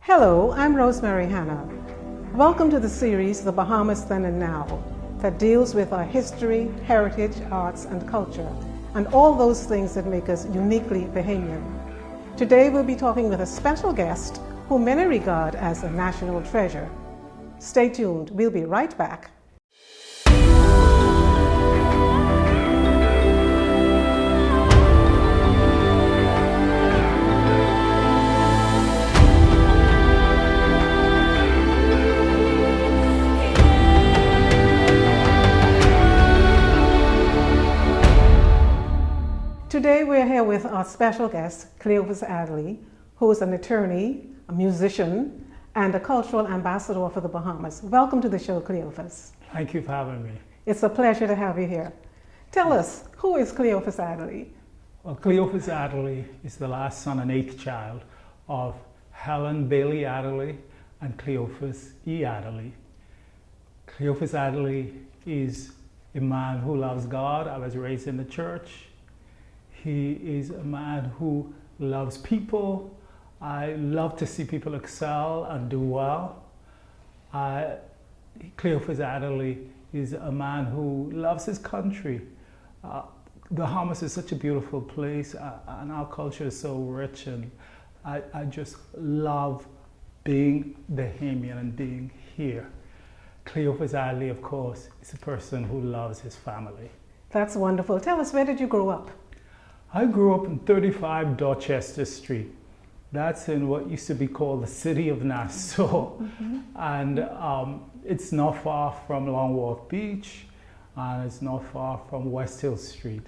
Hello, I'm Rosemary Hannah. Welcome to the series, The Bahamas Then and Now, that deals with our history, heritage, arts, and culture, and all those things that make us uniquely Bahamian. Today we'll be talking with a special guest who many regard as a national treasure. Stay tuned, we'll be right back. Today we're here with our special guest, Cleophas Adley, who is an attorney, a musician, and a cultural ambassador for the Bahamas. Welcome to the show, Cleophas. Thank you for having me. It's a pleasure to have you here. Tell us, who is Cleophas Adley? Well, Cleophas Adley is the last son and eighth child of Helen Bailey Adderley and Cleophas E. Adderley. Cleophas Adley is a man who loves God. I was raised in the church. He is a man who loves people. I love to see people excel and do well. Cleophas Adderley is a man who loves his country. The Bahamas is such a beautiful place, and our culture is so rich, and I just love being Bahamian and being here. Cleophas Adley, of course, is a person who loves his family. That's wonderful. Tell us, where did you grow up? I grew up in 35 Dorchester Street. That's in what used to be called the city of Nassau. And it's not far from Long Wharf Beach, and it's not far from West Hill Street,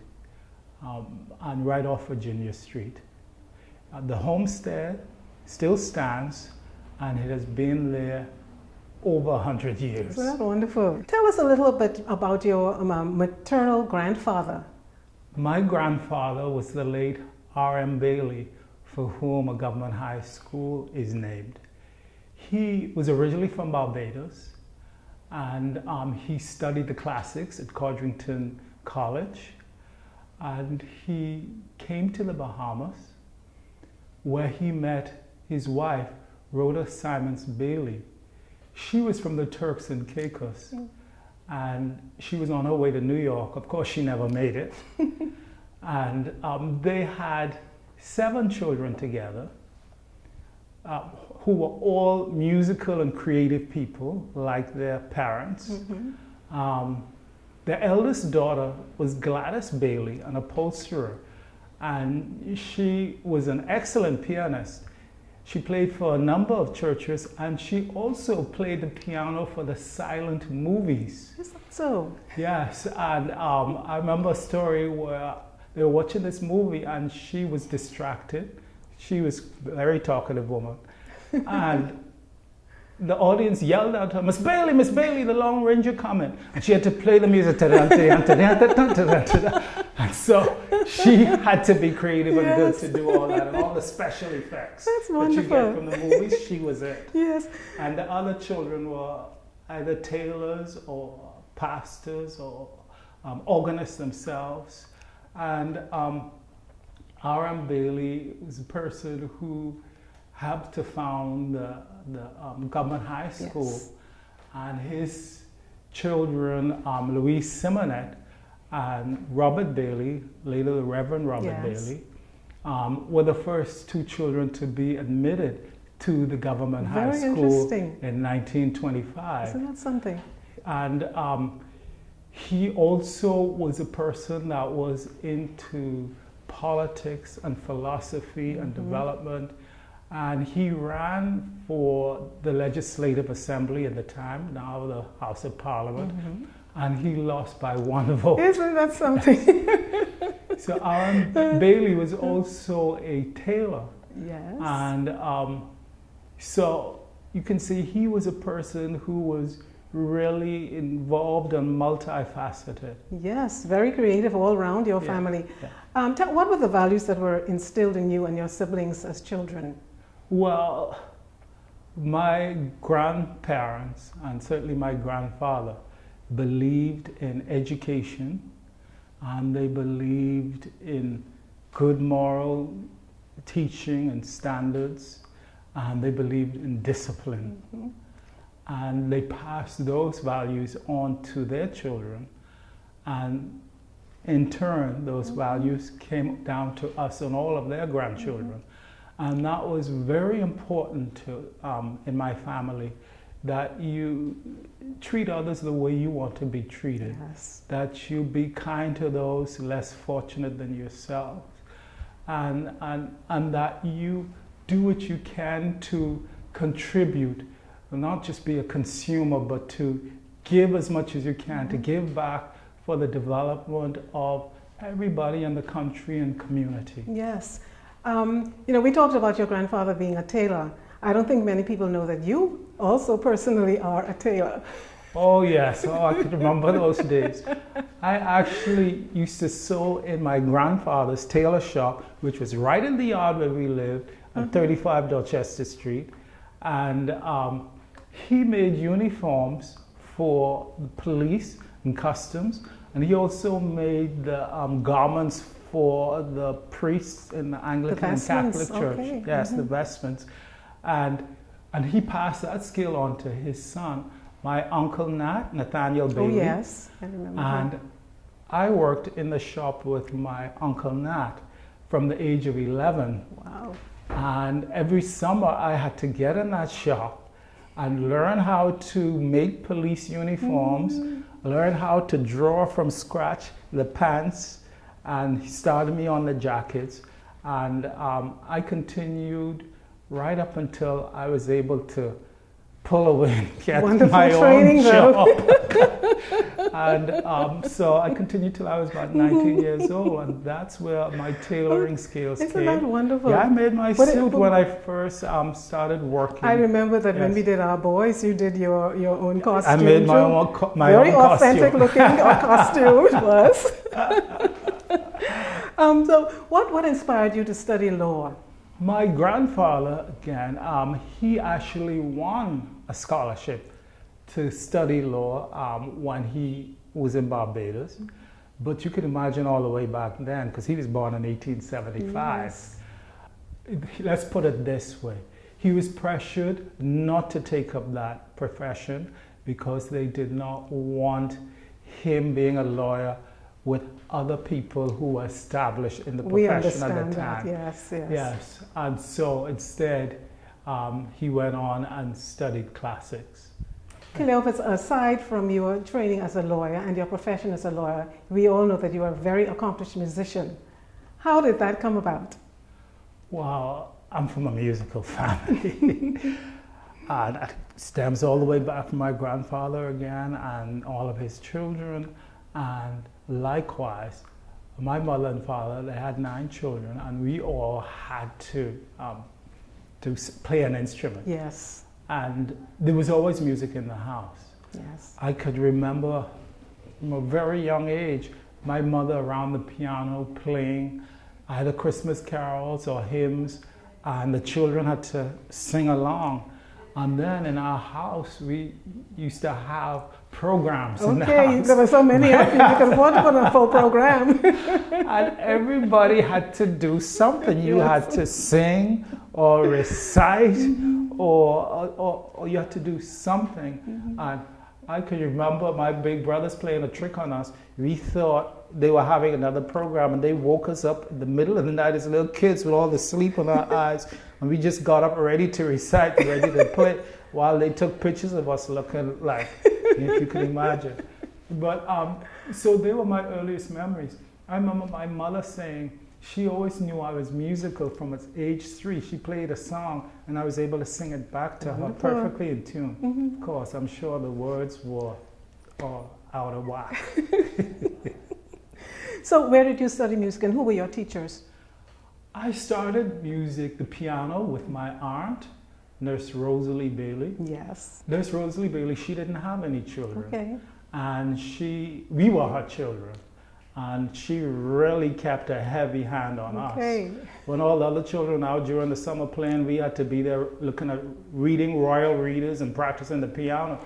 and right off Virginia Street. The homestead still stands, and it has been there over 100 years. That's wonderful. Tell us a little bit about your maternal grandfather. My grandfather was the late R.M. Bailey, for whom a government high school is named. He was originally from Barbados, and he studied the classics at Codrington College, and he came to the Bahamas, where he met his wife, Rhoda Simons Bailey. She was from the Turks and Caicos. And she was on her way to New York. Of course, she never made it. And they had 7 children together, who were all musical and creative people, like their parents. Their eldest daughter was Gladys Bailey, an upholsterer, and she was an excellent pianist. She played for a number of churches, and she also played the piano for the silent movies. Is that so? Yes, and I remember a story where they were watching this movie and she was distracted. She was a very talkative woman. And the audience yelled at her, Miss Bailey, the Lone Ranger coming. And she had to play the music. And so she had to be creative and good to do all that, and all the special effects That's wonderful. that you get from the movies, she was it. Yes. And the other children were either tailors or pastors or organists themselves. And R.M. Bailey was a person who helped to found the government high school. Yes. And his children, Louise Simonet and Robert Bailey, later the Reverend Robert Bailey, were the first 2 children to be admitted to the government high school in 1925. Isn't that something? And he also was a person that was into politics and philosophy and development. And he ran for the Legislative Assembly at the time, now the House of Parliament, and he lost by 1 vote. Isn't that something? So R.M. Bailey was also a tailor. Yes. And so you can see he was a person who was really involved and multifaceted. Yes, very creative all around your family. Yeah. What were the values that were instilled in you and your siblings as children? Well, my grandparents and certainly my grandfather believed in education, and they believed in good moral teaching and standards, and they believed in discipline. Mm-hmm. And they passed those values on to their children. And in turn, those values came down to us and all of their grandchildren. And that was very important to, in my family, that you treat others the way you want to be treated. Yes. That you be kind to those less fortunate than yourself. And that you do what you can to contribute, not just be a consumer, but to give as much as you can, to give back for the development of everybody in the country and community. Yes. We talked about your grandfather being a tailor. I don't think many people know that you also personally are a tailor. Oh yes, I could remember those days. I actually used to sew in my grandfather's tailor shop, which was right in the yard where we lived, at 35 Dorchester Street. And he made uniforms for the police and customs, and he also made the garments for the priests in the Anglican and Catholic Church. Okay. Yes, the vestments. And he passed that skill on to his son, my uncle Nathaniel Bailey. Oh yes, I remember. And I worked in the shop with my uncle Nat from the age of 11. Wow. And every summer I had to get in that shop and learn how to make police uniforms, learn how to draw from scratch the pants, and he started me on the jackets. And I continued right up until I was able to pull away and get my own shop. And so I continued till I was about 19 years old, and that's where my tailoring skills came. Isn't that wonderful? Yeah, I made my suit when I first started working. I remember that when Yes. we did our boys, you did your own costume. I made my own very own authentic costume. looking costume it was. So what inspired you to study law? My grandfather, again, he actually won a scholarship to study law when he was in Barbados. But you can imagine all the way back then, because he was born in 1875. Yes. Let's put it this way. He was pressured not to take up that profession because they did not want him being a lawyer with other people who were established in the profession at the time. Yes. Yes, and so instead he went on and studied classics. Cleophas, aside from your training as a lawyer and your profession as a lawyer, we all know that you are a very accomplished musician. How did that come about? Well, I'm from a musical family. And it stems all the way back from my grandfather again and all of his children. And likewise, my mother and father, they had 9 children, and we all had to play an instrument. Yes. And there was always music in the house. Yes. I could remember from a very young age, my mother around the piano playing either Christmas carols or hymns, and the children had to sing along. And then in our house, we used to have programs in the house. There were so many of you, you could afford to put on a full program. And everybody had to do something. You had to sing or recite, or you had to do something. And I can remember my big brothers playing a trick on us. We thought they were having another program, and they woke us up in the middle of the night as little kids with all the sleep in our eyes. And we just got up ready to recite, ready to play, while they took pictures of us looking like, if you can imagine. But so they were my earliest memories. I remember my mother saying she always knew I was musical from age 3. She played a song, and I was able to sing it back to her perfectly in tune. Of course, I'm sure the words were all out of whack. So where did you study music, and who were your teachers? I started music, the piano, with my aunt, Nurse Rosalie Bailey. Yes. Nurse Rosalie Bailey, she didn't have any children. Okay. And we were her children. And she really kept a heavy hand on us. When all the other children out during the summer playing, we had to be there looking at reading royal readers and practicing the piano.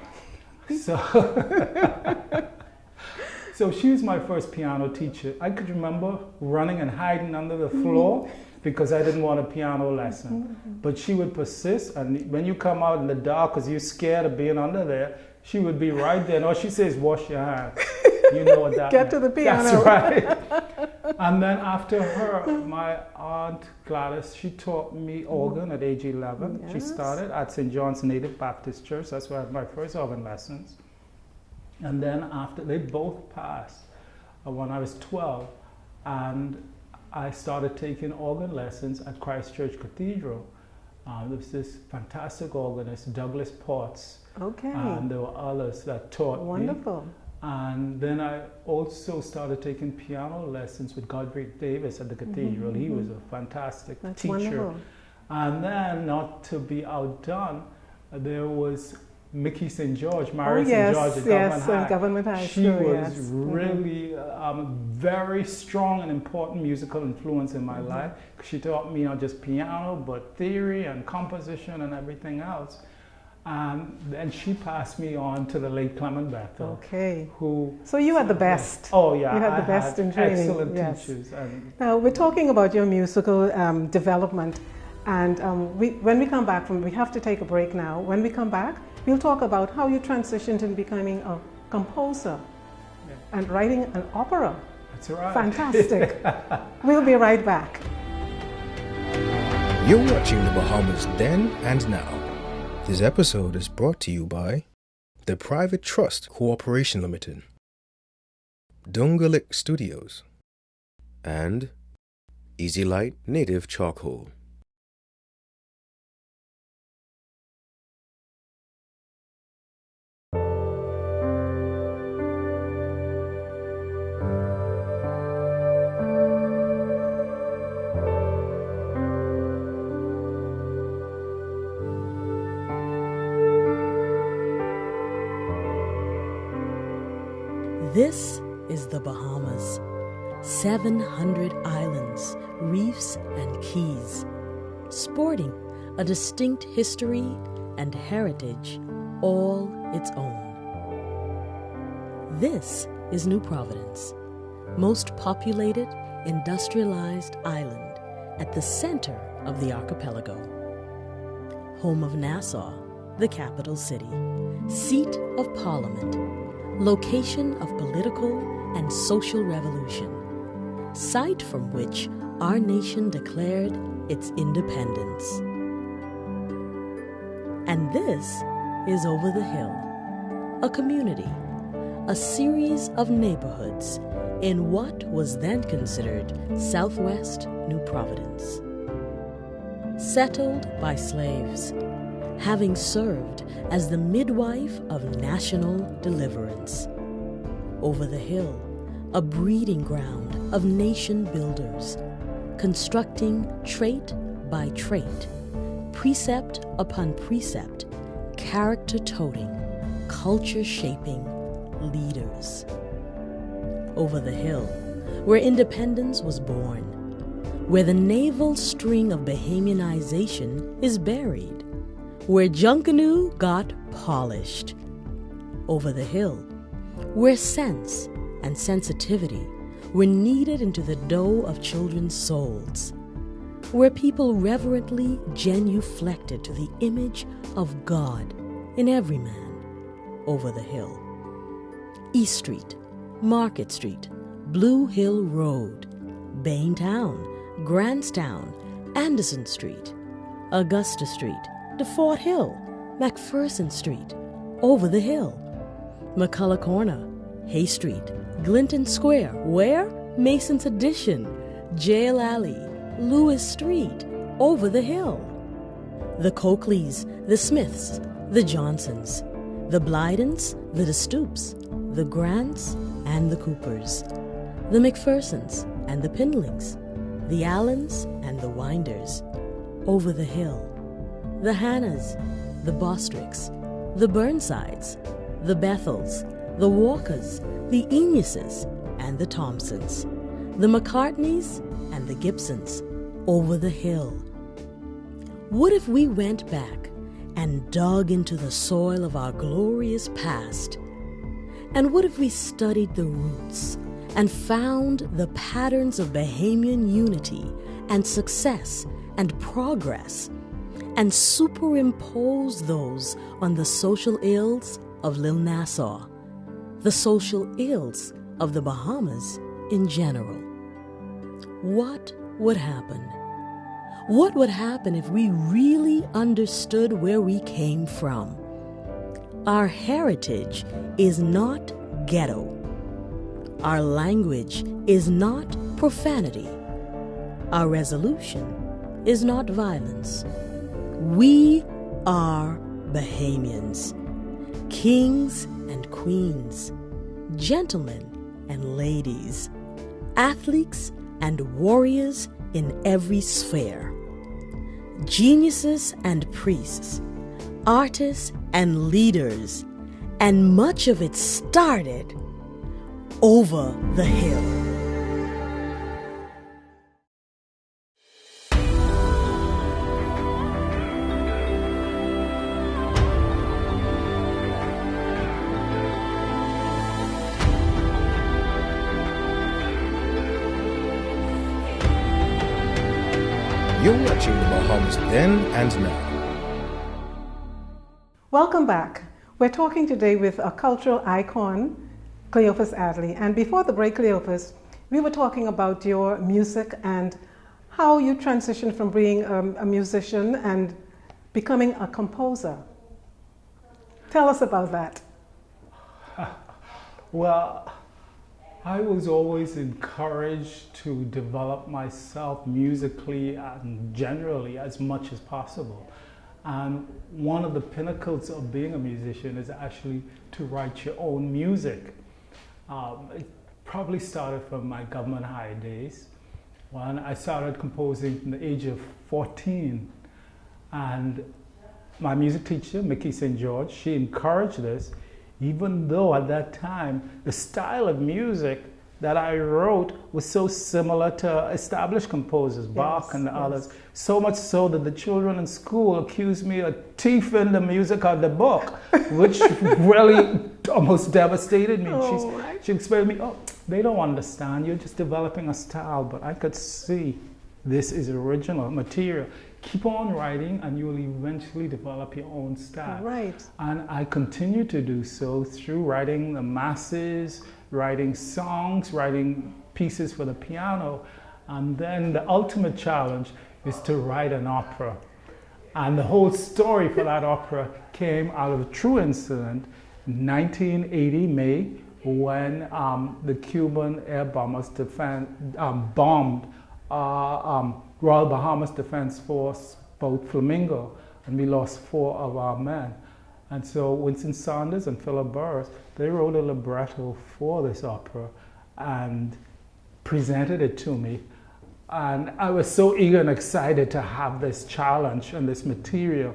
So she was my first piano teacher. I could remember running and hiding under the floor because I didn't want a piano lesson. But she would persist, and when you come out in the dark because you're scared of being under there, she would be right there. And all she says, wash your hands. You know what that Get meant. to the piano. That's right. And then after her, my aunt Gladys, she taught me organ at age 11. Yes. She started at St. John's Native Baptist Church. That's where I had my first organ lessons. And then after, they both passed when I was 12. And I started taking organ lessons at Christ Church Cathedral. There was this fantastic organist, Douglas Potts. Okay. And there were others that taught me. Wonderful. And then I also started taking piano lessons with Godfrey Davis at the cathedral. He was a fantastic That's teacher. wonderful. And then, not to be outdone, there was Mickey St. George, Mary St. George at Government High. Government High She School, was really very strong and important musical influence in my life. She taught me not just piano, but theory and composition and everything else. And then she passed me on to the late Clement Bethel. Okay. Who? So you had the best. Oh yeah, you had the best in training. Excellent yes. teachers. And now we're talking about your musical development, and when we come back we have to take a break now. When we come back, we'll talk about how you transitioned in becoming a composer and writing an opera. That's right. Fantastic. We'll be right back. You're watching the Bahamas Then and Now. This episode is brought to you by the Private Trust Corporation Limited, Dungalik Studios, and Easy Light Native Charcoal. This is the Bahamas. 700 islands, reefs, and keys, sporting a distinct history and heritage all its own. This is New Providence, most populated, industrialized island at the center of the archipelago. Home of Nassau, the capital city, seat of Parliament, location of political and social revolution, site from which our nation declared its independence. And this is Over the Hill, a community, a series of neighborhoods in what was then considered Southwest New Providence. Settled by slaves, having served as the midwife of national deliverance. Over the Hill, a breeding ground of nation builders, constructing trait by trait, precept upon precept, character-toting, culture-shaping leaders. Over the Hill, where independence was born, where the naval string of Bahamianization is buried, where Junkanoo got polished. Over the Hill, where sense and sensitivity were kneaded into the dough of children's souls, where people reverently genuflected to the image of God in every man. Over the Hill. East Street, Market Street, Blue Hill Road, Baintown, Grantstown, Anderson Street, Augusta Street, DeFort Hill, McPherson Street, Over the Hill, McCullough Corner, Hay Street, Glinton Square, where? Mason's Addition, Jail Alley, Lewis Street, Over the Hill. The Coakleys, the Smiths, the Johnsons, the Blydens, the DeStoops, the Grants and the Coopers, the McPhersons and the Pindlings, the Allens and the Winders, Over the Hill. The Hannahs, the Bostricks, the Burnsides, the Bethels, the Walkers, the Enuses, and the Thompsons, the McCartneys and the Gibsons, Over the Hill. What if we went back and dug into the soil of our glorious past? And what if we studied the roots and found the patterns of Bahamian unity and success and progress, and superimpose those on the social ills of Lil Nassau, the social ills of the Bahamas in general. What would happen? What would happen if we really understood where we came from? Our heritage is not ghetto. Our language is not profanity. Our resolution is not violence. We are Bahamians, kings and queens, gentlemen and ladies, athletes and warriors in every sphere, geniuses and priests, artists and leaders, and much of it started over the hill. You're watching the Bahamas Then and Now. Welcome back. We're talking today with a cultural icon, Cleophas Adley. And before the break, Cleophas, we were talking about your music and how you transitioned from being a musician and becoming a composer. Tell us about that. Well, I was always encouraged to develop myself musically and generally as much as possible. And one of the pinnacles of being a musician is actually to write your own music. It probably started from my government high days when I started composing from the age of 14. And my music teacher, Mickey St. George, she encouraged this, even though at that time the style of music that I wrote was so similar to established composers, Bach and others, so much so that the children in school accused me of thieving the music out of the book, which really almost devastated me. She explained to me, oh, they don't understand, you're just developing a style, but I could see this is original material. Keep on writing and you will eventually develop your own style. Right. And I continue to do so through writing the masses, writing songs, writing pieces for the piano. And then the ultimate challenge is to write an opera. And the whole story for that opera came out of a true incident in 1980 May when the Cuban air bombers bombed Royal Bahamas Defense Force boat Flamingo, and we lost 4 of our men. And so Winston Saunders and Philip Burris, they wrote a libretto for this opera and presented it to me. And I was so eager and excited to have this challenge and this material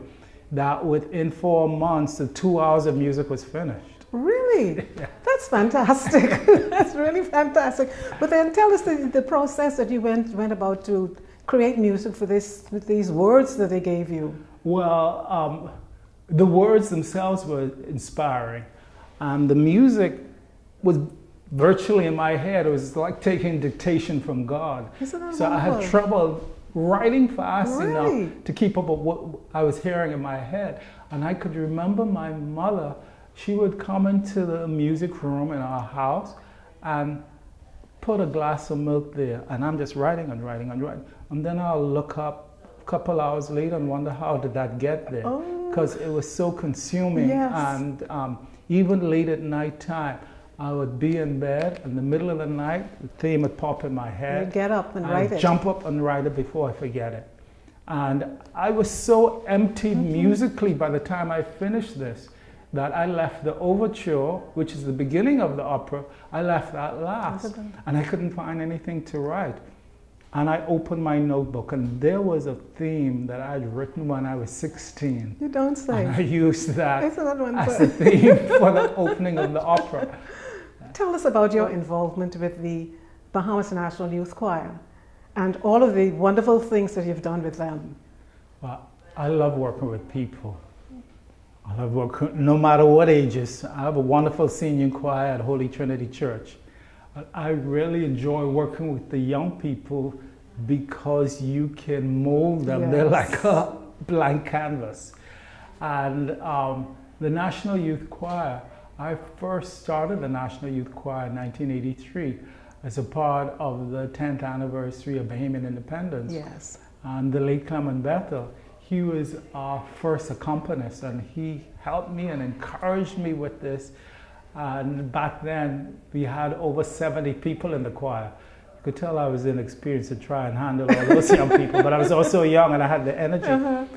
that within 4 months, the 2 hours of music was finished. Really? Yeah. That's fantastic. That's really fantastic. But then tell us the process that you went about to create music for this, with these words that they gave you. Well, the words themselves were inspiring. And the music was virtually in my head. It was like taking dictation from God. Isn't that so wonderful? I had trouble writing fast enough to keep up with what I was hearing in my head. And I could remember my mother, she would come into the music room in our house and put a glass of milk there. And I'm just writing and writing and writing. And then I'll look up a couple hours later and wonder how did that get there? Because it was so consuming. Yes. And even late at night time, I would be in bed in the middle of the night, the theme would pop in my head. You'd get up and write it. Jump up and write it before I forget it. And I was so empty musically by the time I finished this that I left the overture, which is the beginning of the opera, I left that last. And I couldn't find anything to write. And I opened my notebook, and there was a theme that I'd written when I was 16. You don't say. And I used that as the theme for the opening of the opera. Tell us about your involvement with the Bahamas National Youth Choir and all of the wonderful things that you've done with them. Well, I love working with people. I love working, no matter what ages. I have a wonderful senior choir at Holy Trinity Church. I really enjoy working with the young people because you can mold them. Yes. They're like a blank canvas. And the National Youth Choir, I first started the National Youth Choir in 1983 as a part of the 10th anniversary of Bahamian independence. Yes. And the late Clement Bethel, he was our first accompanist, and he helped me and encouraged me with this. And back then, we had over 70 people in the choir. You could tell I was inexperienced to try and handle all those young people, but I was also young and I had the energy.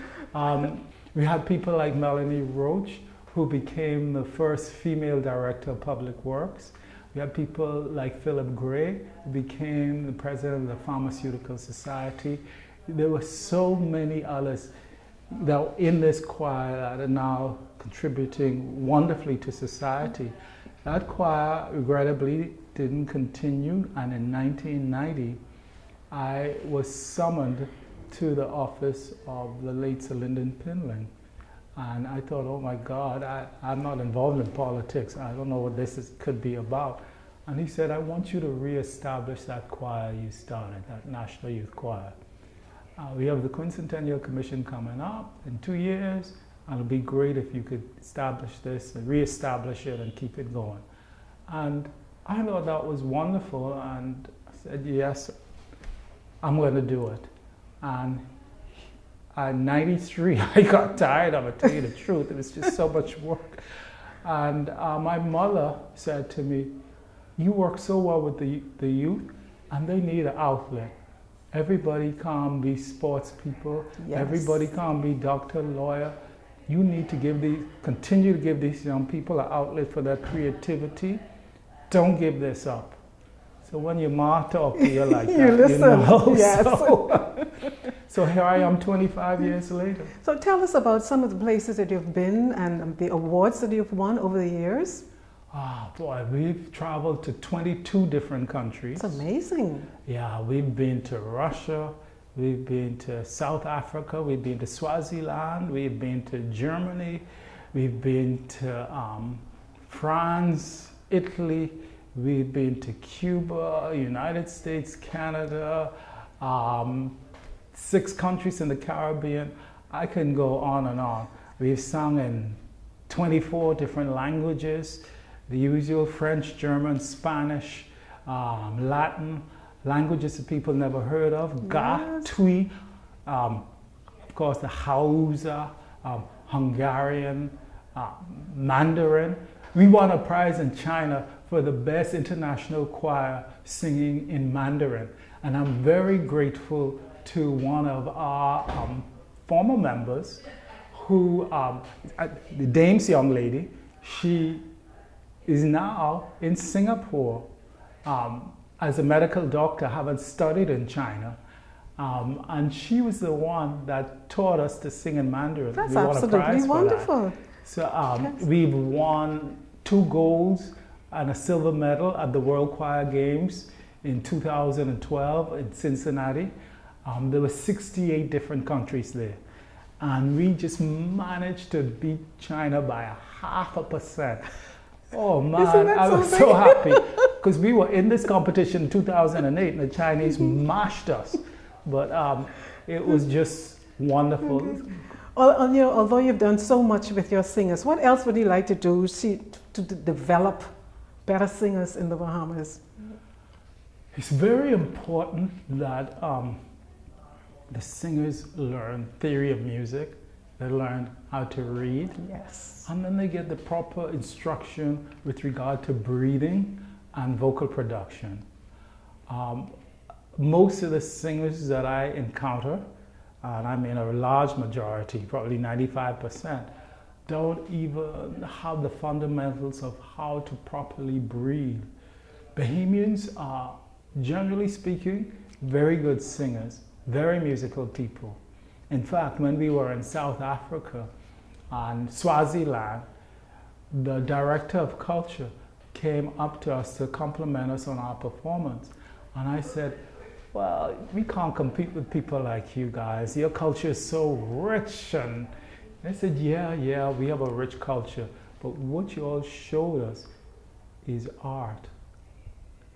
We had people like Melanie Roach, who became the first female director of public works. We had people like Philip Gray, who became the president of the Pharmaceutical Society. There were so many others that were in this choir that are now contributing wonderfully to society. That choir, regrettably, didn't continue, and in 1990, I was summoned to the office of the late Sir Lyndon Pinling. And I thought, oh my God, I'm not involved in politics. I don't know what this could be about. And he said, I want you to reestablish that choir you started, that National Youth Choir. We have the Quincentennial Commission coming up in 2 years, and it'd be great if you could establish this and reestablish it and keep it going. And I thought that was wonderful, and I said, yes, I'm going to do it. And at 93, I got tired of it, to tell you the truth. It was just so much work. And my mother said to me, you work so well with the youth, and they need an outlet. Everybody can't be sports people. Yes. Everybody can't be doctor, lawyer. You need to continue to give these young people an outlet for their creativity. Don't give this up. So when your ma talk to you like that, listen. you know. Yes. So here I am 25 years later. So tell us about some of the places that you've been and the awards that you've won over the years. Ah, boy, we've traveled to 22 different countries. It's amazing. Yeah, we've been to Russia, we've been to South Africa, we've been to Swaziland, we've been to Germany, we've been to France, Italy, we've been to Cuba, United States, Canada, 6 countries in the Caribbean. I can go on and on. We've sung in 24 different languages. The usual French, German, Spanish, Latin, languages that people never heard of, Ga, Yes. Twi, of course the Hausa, Hungarian, Mandarin. We won a prize in China for the best international choir singing in Mandarin. And I'm very grateful to one of our former members who, the Dame's young lady, she is now in Singapore as a medical doctor, having studied in China. And she was the one that taught us to sing in Mandarin. That's we won a absolutely prize for wonderful. that. So we've won 2 golds and a silver medal at the World Choir Games in 2012 in Cincinnati. There were 68 different countries there. And we just managed to beat China by 0.5%. Oh man, I was so happy because we were in this competition in 2008 and the Chinese mashed us. But it was just wonderful. Well, you know, although you've done so much with your singers, what else would you like to do to develop better singers in the Bahamas? It's very important that the singers learn theory of music, they learn how to read, Yes. and then they get the proper instruction with regard to breathing and vocal production. Most of the singers that I encounter, and I mean a large majority, probably 95%, don't even have the fundamentals of how to properly breathe. Bahamians are, generally speaking, very good singers, very musical people. In fact, when we were in South Africa and Swaziland, the director of culture came up to us to compliment us on our performance. And I said, well, we can't compete with people like you guys. Your culture is so rich. And they said, yeah, we have a rich culture. But what you all showed us is art.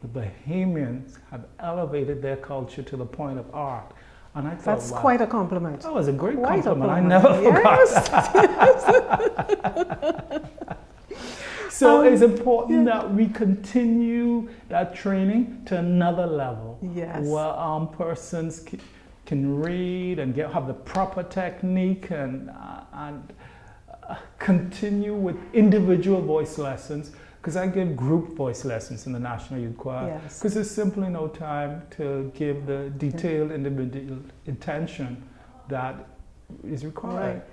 the Bahamians have elevated their culture to the point of art. And I thought, That's wow, quite a compliment. that was a great Quite compliment. a I never forgot that. So it's important that we continue that training to another level. Yes. Where persons can read and have the proper technique and continue with individual voice lessons. Because I give group voice lessons in the National Youth Choir. Because there's simply no time to give the detailed individual attention that is required. Right.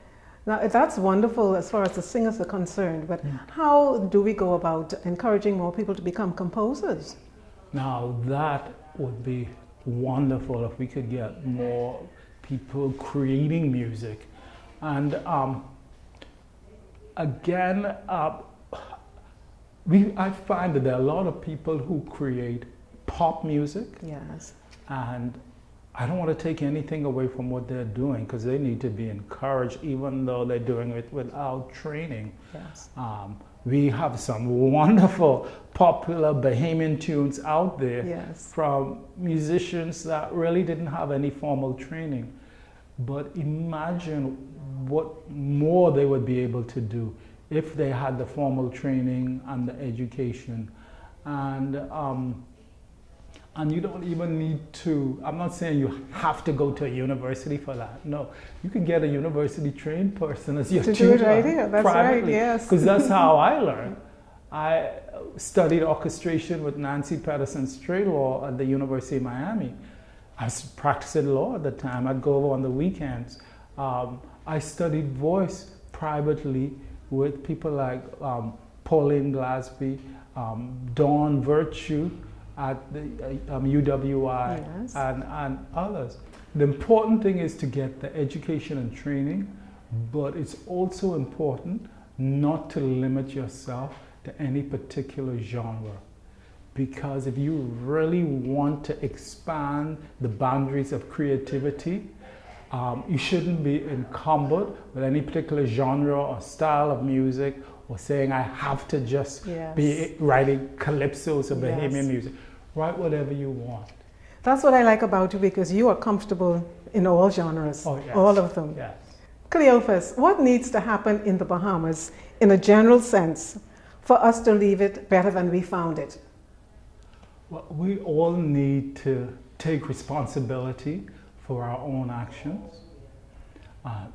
Now, that's wonderful as far as the singers are concerned, but how do we go about encouraging more people to become composers? Now, that would be wonderful if we could get more people creating music. And again, I find that there are a lot of people who create pop music. Yes. And I don't want to take anything away from what they're doing, because they need to be encouraged, even though they're doing it without training. Yes. We have some wonderful, popular Bahamian tunes out there. Yes. From musicians that really didn't have any formal training. But imagine what more they would be able to do if they had the formal training and the education. And you don't even need to, I'm not saying you have to go to a university for that. No, you can get a university trained person as your tutor. To do it right here, that's privately, right, yes. Because that's how I learned. I studied orchestration with Nancy Pedersen Straylaw at the University of Miami. I was practicing law at the time. I'd go over on the weekends. I studied voice privately with people like Pauline Glasby, Dawn Virtue at the UWI, yes. and others. The important thing is to get the education and training, but it's also important not to limit yourself to any particular genre. Because if you really want to expand the boundaries of creativity, you shouldn't be encumbered with any particular genre or style of music, or saying I have to just be writing calypsos or Bahamian music. Write whatever you want. That's what I like about you, because you are comfortable in all genres, all of them. Yes. Cleophas, what needs to happen in the Bahamas in a general sense for us to leave it better than we found it? Well, we all need to take responsibility for our own actions.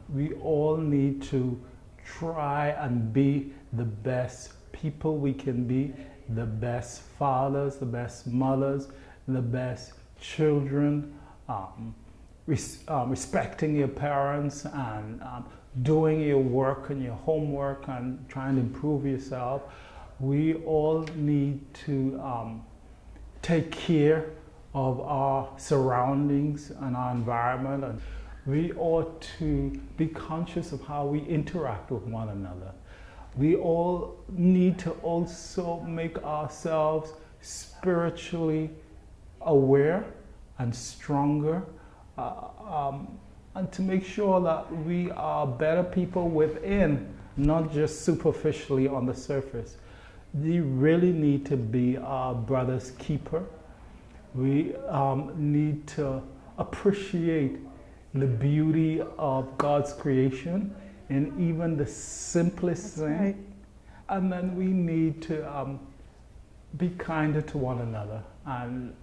We all need to try and be the best people we can be, the best fathers, the best mothers, the best children, respecting your parents and doing your work and your homework and trying to improve yourself. We all need to take care of our surroundings and our environment, and we ought to be conscious of how we interact with one another. We all need to also make ourselves spiritually aware and stronger, and to make sure that we are better people within, not just superficially on the surface. We really need to be our brother's keeper. We need to appreciate the beauty of God's creation in even the simplest thing. Right. And then we need to be kinder to one another. And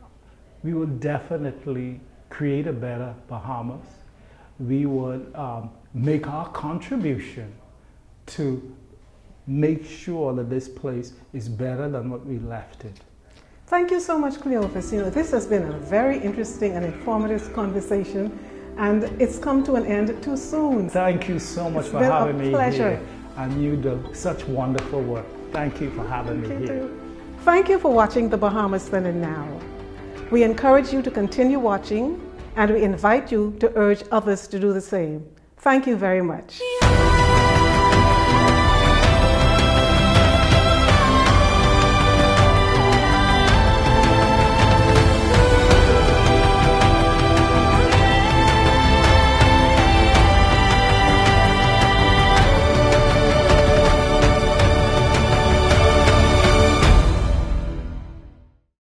we will definitely create a better Bahamas. We would make our contribution to make sure that this place is better than what we left it. Thank you so much, Cleophas. This has been a very interesting and informative conversation, and it's come to an end too soon. Thank you so much for having me here. And you do such wonderful work. Thank you for having me here. Thank you for watching the Bahamas Then and Now. We encourage you to continue watching, and we invite you to urge others to do the same. Thank you very much.